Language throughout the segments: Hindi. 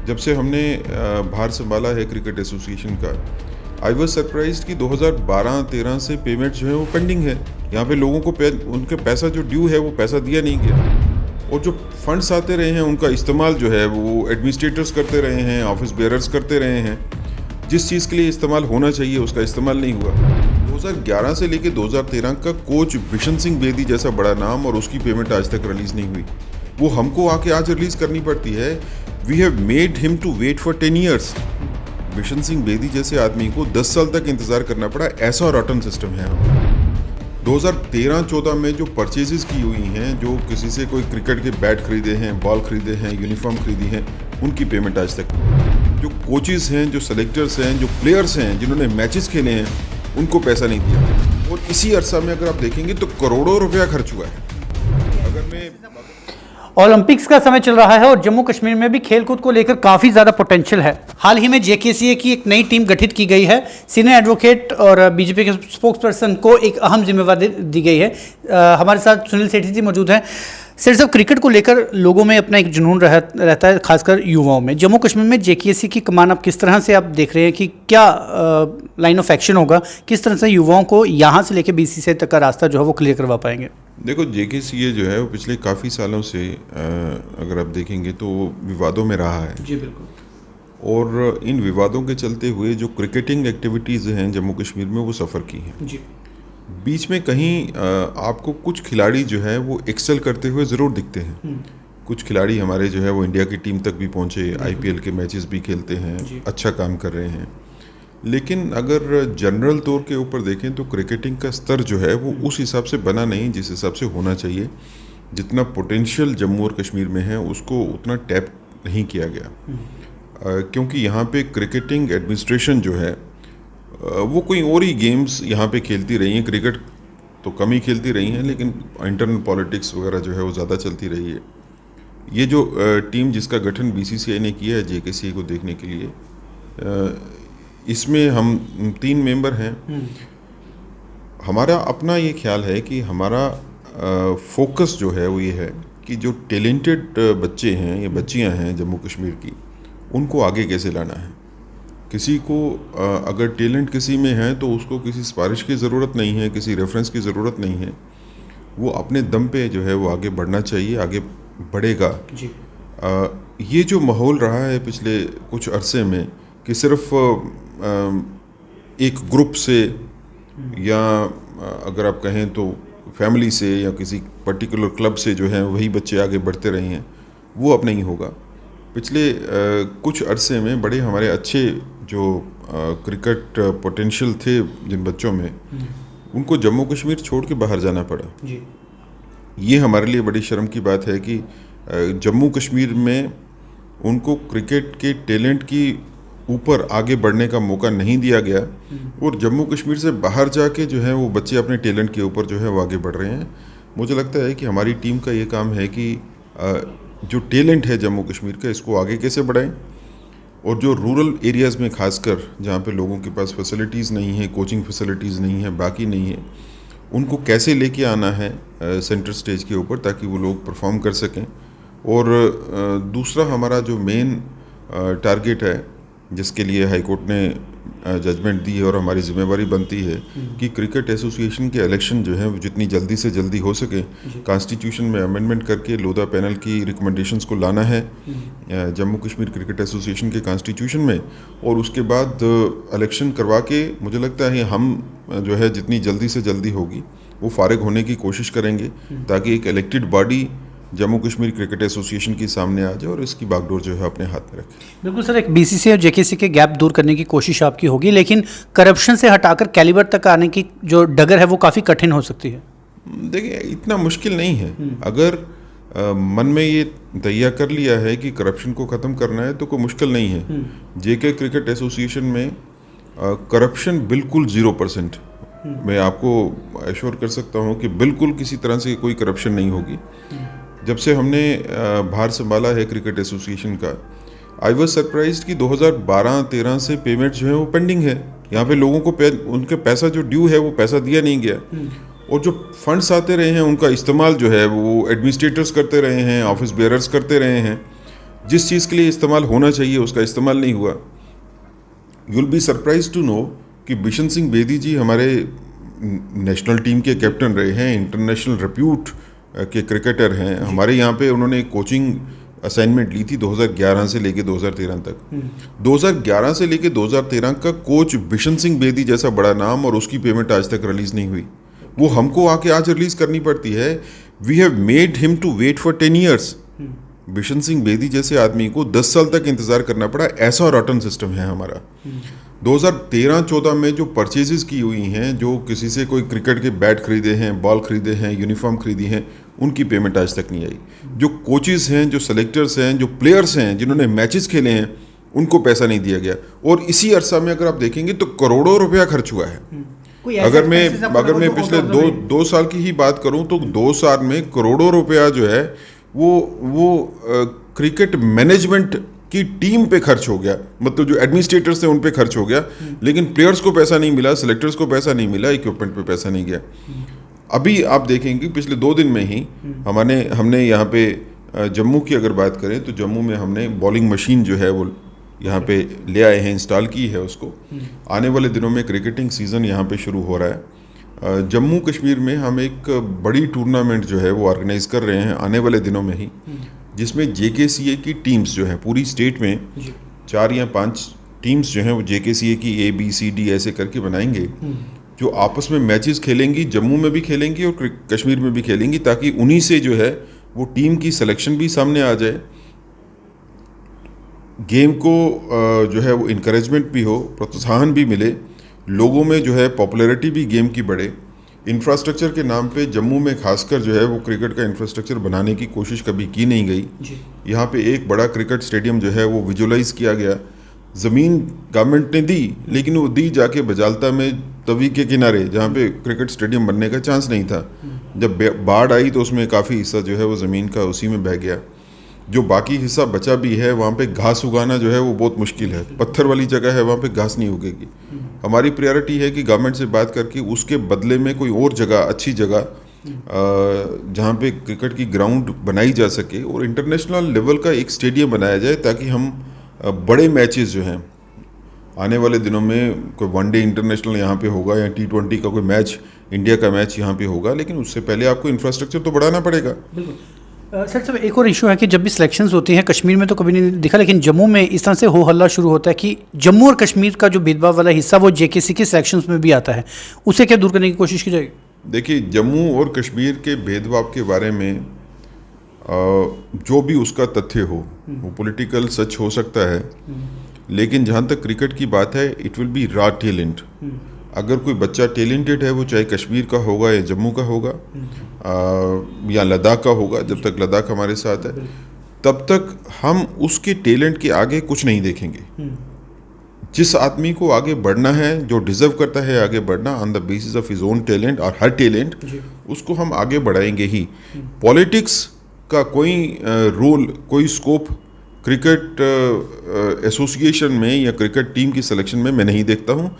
जब से हमने भार संभाला है क्रिकेट एसोसिएशन का, आई वॉज सरप्राइज्ड कि 2012-13 से पेमेंट जो है वो पेंडिंग है। यहाँ पे लोगों को उनके पैसा जो ड्यू है वो पैसा दिया नहीं गया, और जो फंड्स आते रहे हैं उनका इस्तेमाल जो है वो एडमिनिस्ट्रेटर्स करते रहे हैं, ऑफिस बेयरर्स करते रहे हैं। जिस चीज़ के लिए इस्तेमाल होना चाहिए उसका इस्तेमाल नहीं हुआ। 2011 से लेकर 2013 का कोच बिशन सिंह बेदी जैसा बड़ा नाम, और उसकी पेमेंट आज तक रिलीज़ नहीं हुई। वो हमको आके आज रिलीज़ करनी पड़ती है। We have made him to wait for 10 years. Bishan Singh Bedi जैसे आदमी को 10 साल तक इंतज़ार करना पड़ा। ऐसा रॉटन सिस्टम है। 2013-14 में जो परचेजेस की हुई हैं, जो किसी से कोई क्रिकेट के बैट खरीदे हैं, बॉल खरीदे हैं, यूनिफॉर्म खरीदी हैं, उनकी पेमेंट आज तक। जो कोचेस हैं, जो सेलेक्टर्स हैं, जो प्लेयर्स हैं जिन्होंने मैचेस खेले हैं, उनको पैसा नहीं दिया। और इसी अरसा में अगर आप देखेंगे तो करोड़ों रुपया खर्च हुआ है। अगर मैं ओलंपिक्स का समय चल रहा है और जम्मू कश्मीर में भी खेलकूद को लेकर काफ़ी ज़्यादा पोटेंशियल है। हाल ही में जेकेसीए की एक नई टीम गठित की गई है। सीनियर एडवोकेट और बीजेपी के स्पोक्स पर्सन को एक अहम जिम्मेवारी दी गई है। हमारे साथ सुनील सेठी जी मौजूद हैं। सेठ साहब, क्रिकेट को लेकर लोगों में अपना एक जुनून रहता है, खासकर युवाओं में। जम्मू कश्मीर में जेकेसी की कमान आप किस तरह से आप देख रहे हैं कि क्या लाइन ऑफ एक्शन होगा, किस तरह से युवाओं को यहाँ से लेकर बीसीसीआई तक का रास्ता जो है वो क्लियर करवा पाएंगे? देखो, जेकेसीए जो है वो पिछले काफ़ी सालों से अगर आप देखेंगे तो विवादों में रहा है। जी बिल्कुल। और इन विवादों के चलते हुए जो क्रिकेटिंग एक्टिविटीज़ हैं जम्मू कश्मीर में वो सफ़र की हैं। जी। बीच में कहीं आपको कुछ खिलाड़ी जो है वो एक्सेल करते हुए ज़रूर दिखते हैं। कुछ खिलाड़ी हमारे जो है वो इंडिया की टीम तक भी पहुँचे, आईपीएल के मैचेस भी खेलते हैं, अच्छा काम कर रहे हैं। लेकिन अगर जनरल तौर के ऊपर देखें तो क्रिकेटिंग का स्तर जो है वो उस हिसाब से बना नहीं जिस हिसाब से होना चाहिए। जितना पोटेंशियल जम्मू और कश्मीर में है उसको उतना टैप नहीं किया गया। क्योंकि यहाँ पे क्रिकेटिंग एडमिनिस्ट्रेशन जो है वो कोई और ही गेम्स यहाँ पे खेलती रही हैं। क्रिकेट तो कम ही खेलती रही हैं, लेकिन इंटरनल पॉलिटिक्स वगैरह जो है वो ज़्यादा चलती रही है। ये जो टीम जिसका गठन बीसीसीआई ने किया है जेकेसीए को देखने के लिए, इसमें हम 3 मेंबर हैं। हमारा अपना ये ख्याल है कि हमारा फोकस जो है वो ये है कि जो टैलेंटेड बच्चे हैं या बच्चियां हैं जम्मू कश्मीर की, उनको आगे कैसे लाना है। किसी को अगर टैलेंट किसी में है तो उसको किसी सिफारिश की ज़रूरत नहीं है, किसी रेफरेंस की ज़रूरत नहीं है। वो अपने दम पे जो है वो आगे बढ़ना चाहिए, आगे बढ़ेगा जी। ये जो माहौल रहा है पिछले कुछ अरसे में कि सिर्फ एक ग्रुप से या अगर आप कहें तो फैमिली से या किसी पर्टिकुलर क्लब से जो है वही बच्चे आगे बढ़ते रहे हैं, वो अब नहीं होगा। पिछले कुछ अरसे में बड़े हमारे अच्छे जो क्रिकेट पोटेंशियल थे जिन बच्चों में, उनको जम्मू कश्मीर छोड़ के बाहर जाना पड़ा। जी। ये हमारे लिए बड़ी शर्म की बात है कि जम्मू कश्मीर में उनको क्रिकेट के टैलेंट की ऊपर आगे बढ़ने का मौका नहीं दिया गया, और जम्मू कश्मीर से बाहर जाके जो है वो बच्चे अपने टैलेंट के ऊपर जो है वो आगे बढ़ रहे हैं। मुझे लगता है कि हमारी टीम का ये काम है कि जो टैलेंट है जम्मू कश्मीर का, इसको आगे कैसे बढ़ाएं, और जो रूरल एरियाज़ में खासकर जहाँ पे लोगों के पास फैसिलिटीज़ नहीं है, कोचिंग फैसिलिटीज़ नहीं है, बाकी नहीं है, उनको कैसे लेके आना है सेंटर स्टेज के ऊपर ताकि वो लोग परफॉर्म कर सकें। और दूसरा हमारा जो मेन टारगेट है जिसके लिए हाई कोर्ट ने जजमेंट दी है और हमारी जिम्मेवारी बनती है कि क्रिकेट एसोसिएशन के इलेक्शन जो है वो जितनी जल्दी से जल्दी हो सके कॉन्स्टिट्यूशन में अमेंडमेंट करके लोधा पैनल की रिकमेंडेशंस को लाना है जम्मू कश्मीर क्रिकेट एसोसिएशन के कॉन्स्टिट्यूशन में, और उसके बाद इलेक्शन करवा के मुझे लगता है हम जो है जितनी जल्दी से जल्दी होगी वो फारिग होने की कोशिश करेंगे ताकि एक elected body Jammu Kashmir cricket association के सामने आ जाए और इसकी बागडोर जो है अपने हाथ में रखे। बिल्कुल सर, एक बीसीसीआई और जेकेसी के गैप दूर करने की कोशिश आपकी होगी, लेकिन करप्शन से हटाकर कैलिबर तक आने की जो डगर है वो काफ़ी कठिन हो सकती है। देखिए, इतना मुश्किल नहीं है। अगर मन में ये तैयार कर लिया है कि करप्शन को ख़त्म करना है तो कोई मुश्किल नहीं है। जेके क्रिकेट एसोसिएशन में करप्शन बिल्कुल 0%। मैं आपको एश्योर कर सकता हूँ कि बिल्कुल किसी तरह से कोई करप्शन नहीं होगी। जब से हमने भार संभाला है क्रिकेट एसोसिएशन का, आई वॉज सरप्राइज्ड कि 2012-13 से पेमेंट जो है वो पेंडिंग है। यहाँ पे लोगों को उनके पैसा जो ड्यू है वो पैसा दिया नहीं गया, और जो फंड्स आते रहे हैं उनका इस्तेमाल जो है वो एडमिनिस्ट्रेटर्स करते रहे हैं, ऑफिस बेयरर्स करते रहे हैं। जिस चीज़ के लिए इस्तेमाल होना चाहिए उसका इस्तेमाल नहीं हुआ। You will be surprise to know कि बिशन सिंह बेदी जी हमारे नेशनल टीम के कैप्टन रहे हैं, इंटरनेशनल रिप्यूट के क्रिकेटर हैं। हमारे यहाँ पे उन्होंने कोचिंग असाइनमेंट ली थी 2011 से लेके 2013 तक। 2011 से लेके 2013 का कोच बिशन सिंह बेदी जैसा बड़ा नाम, और उसकी पेमेंट आज तक रिलीज नहीं हुई। वो हमको आके आज रिलीज करनी पड़ती है। We have made him to wait for 10 years. Bishan Singh Bedi जैसे आदमी को 10 साल तक इंतजार करना पड़ा। ऐसा रॉटन सिस्टम है हमारा। 2013-14 में जो परचेजेस की हुई हैं, जो किसी से कोई क्रिकेट के बैट खरीदे हैं, बॉल खरीदे हैं, यूनिफॉर्म खरीदी हैं, उनकी पेमेंट आज तक नहीं आई। जो कोचेस हैं, जो सेलेक्टर्स हैं, जो प्लेयर्स हैं जिन्होंने मैचेस खेले हैं, उनको पैसा नहीं दिया गया। और इसी अरसा में अगर आप देखेंगे तो करोड़ों रुपया खर्च हुआ है। अगर मैं पिछले दो साल की ही बात करूं तो 2 साल में करोड़ों रुपया जो है वो क्रिकेट मैनेजमेंट की टीम पे खर्च हो गया। मतलब जो एडमिनिस्ट्रेटर्स थे उन पे खर्च हो गया, लेकिन प्लेयर्स को पैसा नहीं मिला, सेलेक्टर्स को पैसा नहीं मिला, इक्विपमेंट पे पैसा नहीं गया। अभी आप देखेंगे पिछले 2 दिन में ही हमने यहाँ पे जम्मू की अगर बात करें तो जम्मू में हमने बॉलिंग मशीन जो है वो यहाँ पे ले आए हैं, इंस्टॉल की है उसको। आने वाले दिनों में क्रिकेटिंग सीज़न यहाँ पे शुरू हो रहा है। जम्मू कश्मीर में हम एक बड़ी टूर्नामेंट जो है वो ऑर्गेनाइज कर रहे हैं आने वाले दिनों में ही, जिसमें JKCA की टीम्स जो है पूरी स्टेट में 4 या 5 टीम्स जो हैं वो JKCA की ABCD ऐसे करके बनाएंगे, जो आपस में मैचेस खेलेंगी, जम्मू में भी खेलेंगी और कश्मीर में भी खेलेंगी, ताकि उन्हीं से जो है वो टीम की सिलेक्शन भी सामने आ जाए, गेम को जो है वो इनकरेजमेंट भी हो, प्रोत्साहन भी मिले, लोगों में जो है पॉपुलैरिटी भी गेम की बढ़े। इंफ्रास्ट्रक्चर के नाम पे जम्मू में खासकर जो है वो क्रिकेट का इंफ्रास्ट्रक्चर बनाने की कोशिश कभी की नहीं गई। यहाँ पे एक बड़ा क्रिकेट स्टेडियम जो है वो विजुलाइज किया गया। ज़मीन गवर्नमेंट ने दी, लेकिन वो दी जाके बजालता में तवी के किनारे, जहाँ पे क्रिकेट स्टेडियम बनने का चांस नहीं था। जब बाढ़ आई तो उसमें काफ़ी हिस्सा जो है वो ज़मीन का उसी में बह गया। जो बाकी हिस्सा बचा भी है वहाँ पे घास उगाना जो है वो बहुत मुश्किल है। पत्थर वाली जगह है, वहाँ पे घास नहीं उगेगी। हमारी प्रायोरिटी है कि गवर्नमेंट से बात करके उसके बदले में कोई और जगह, अच्छी जगह जहाँ पे क्रिकेट की ग्राउंड बनाई जा सके और इंटरनेशनल लेवल का एक स्टेडियम बनाया जाए, ताकि हम बड़े मैचेस जो हैं आने वाले दिनों में, कोई वनडे इंटरनेशनल यहाँ पे होगा या T20 का कोई मैच, इंडिया का मैच यहाँ पे होगा, लेकिन उससे पहले आपको इंफ्रास्ट्रक्चर तो बढ़ाना पड़ेगा। सर साहब, एक और इशू है कि जब भी सिलेक्शंस होती हैं, कश्मीर में तो कभी नहीं दिखा, लेकिन जम्मू में इस तरह से हो हल्ला शुरू होता है कि जम्मू और कश्मीर का जो भेदभाव वाला हिस्सा वो JKC के सिलेक्शंस में भी आता है, उसे क्या दूर करने की कोशिश की जाएगी? देखिए, जम्मू और कश्मीर के भेदभाव के बारे में जो भी उसका तथ्य हो, वो पॉलिटिकल सच हो सकता है, लेकिन जहाँ तक क्रिकेट की बात है, it will be raw talent. अगर कोई बच्चा टैलेंटेड है, वो चाहे कश्मीर का होगा या जम्मू का होगा या लद्दाख का होगा, जब तक लद्दाख हमारे साथ है तब तक हम उसके टैलेंट के आगे कुछ नहीं देखेंगे। जिस आदमी को आगे बढ़ना है, जो डिजर्व करता है आगे बढ़ना on the basis of his own talent और हर टैलेंट, उसको हम आगे बढ़ाएंगे ही। पॉलिटिक्स का कोई रोल, कोई स्कोप क्रिकेट एसोसिएशन में या क्रिकेट टीम की सिलेक्शन में मैं नहीं देखता हूँ,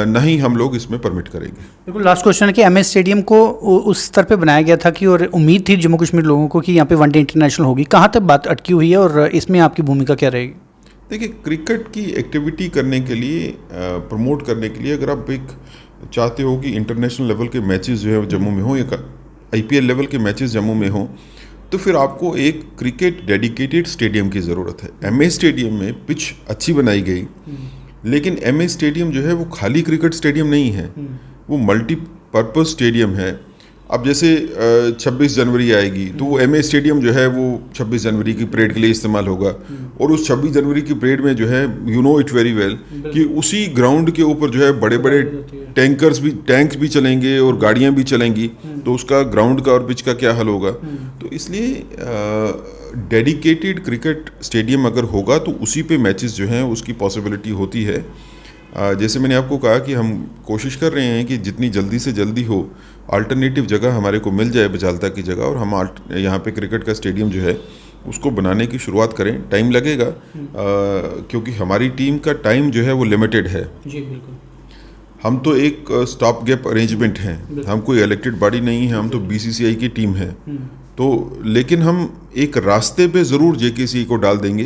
ना ही हम लोग इसमें परमिट करेंगे। बिल्कुल। लास्ट क्वेश्चन है कि MS स्टेडियम को उस स्तर पे बनाया गया था कि, और उम्मीद थी जम्मू कश्मीर लोगों को कि यहाँ पे वनडे इंटरनेशनल होगी, कहाँ तक बात अटकी हुई है और इसमें आपकी भूमिका क्या रहेगी? देखिए, क्रिकेट की एक्टिविटी करने के लिए, प्रमोट करने के लिए, अगर आप एक चाहते हो कि इंटरनेशनल लेवल के मैचेस जो है जम्मू में हो या IPL लेवल के मैचेस जम्मू में हो, तो फिर आपको एक क्रिकेट डेडिकेटेड स्टेडियम की ज़रूरत है। MS स्टेडियम में पिच अच्छी बनाई गई, लेकिन MS स्टेडियम जो है वो खाली क्रिकेट स्टेडियम नहीं है, वो मल्टीपर्पज़ स्टेडियम है। अब जैसे 26 जनवरी आएगी तो वो MS स्टेडियम जो है वो 26 जनवरी की परेड के लिए इस्तेमाल होगा, और उस 26 जनवरी की परेड में जो है, you know it very well, कि उसी ग्राउंड के ऊपर जो है बड़े बड़े टैंक्स भी चलेंगे और गाड़ियां भी चलेंगी, तो उसका ग्राउंड का और पिच का क्या हाल होगा। तो इसलिए डेडिकेटेड क्रिकेट स्टेडियम अगर होगा तो उसी पे मैचेस जो हैं उसकी पॉसिबिलिटी होती है। जैसे मैंने आपको कहा कि हम कोशिश कर रहे हैं कि जितनी जल्दी से जल्दी हो अल्टरनेटिव जगह हमारे को मिल जाए बजालता की जगह, और हम यहाँ पे क्रिकेट का स्टेडियम जो है उसको बनाने की शुरुआत करें। टाइम लगेगा क्योंकि हमारी टीम का टाइम जो है वो लिमिटेड है। जी बिल्कुल। हम तो एक स्टॉप गैप अरेंजमेंट हैं, हम कोई इलेक्टेड बॉडी नहीं है, हम तो BCCI की टीम है। तो लेकिन हम एक रास्ते पे ज़रूर जेकेसी को डाल देंगे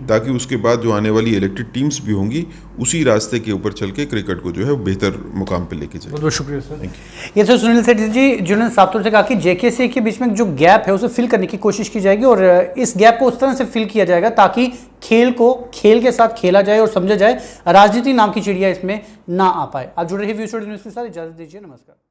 ताकि उसके बाद जो आने वाली इलेक्टेड टीम्स भी होंगी उसी रास्ते के ऊपर चल के क्रिकेट को जो है बेहतर मुकाम पे लेके जाए। बहुत बहुत शुक्रिया सर। ये सर सुनील सेठी जी जिन्होंने साफ तौर से कहा कि जेकेसी के बीच में जो गैप है उसे फिल करने की कोशिश की जाएगी और इस गैप को उस तरह से फिल किया जाएगा ताकि खेल को खेल के साथ खेला जाए और समझा जाए, राजनीति नाम की चिड़िया इसमें ना आ पाए। आप जुड़े रहिए व्यू स्टूडियो न्यूज़ के साथ, इजाजत दीजिए, नमस्कार।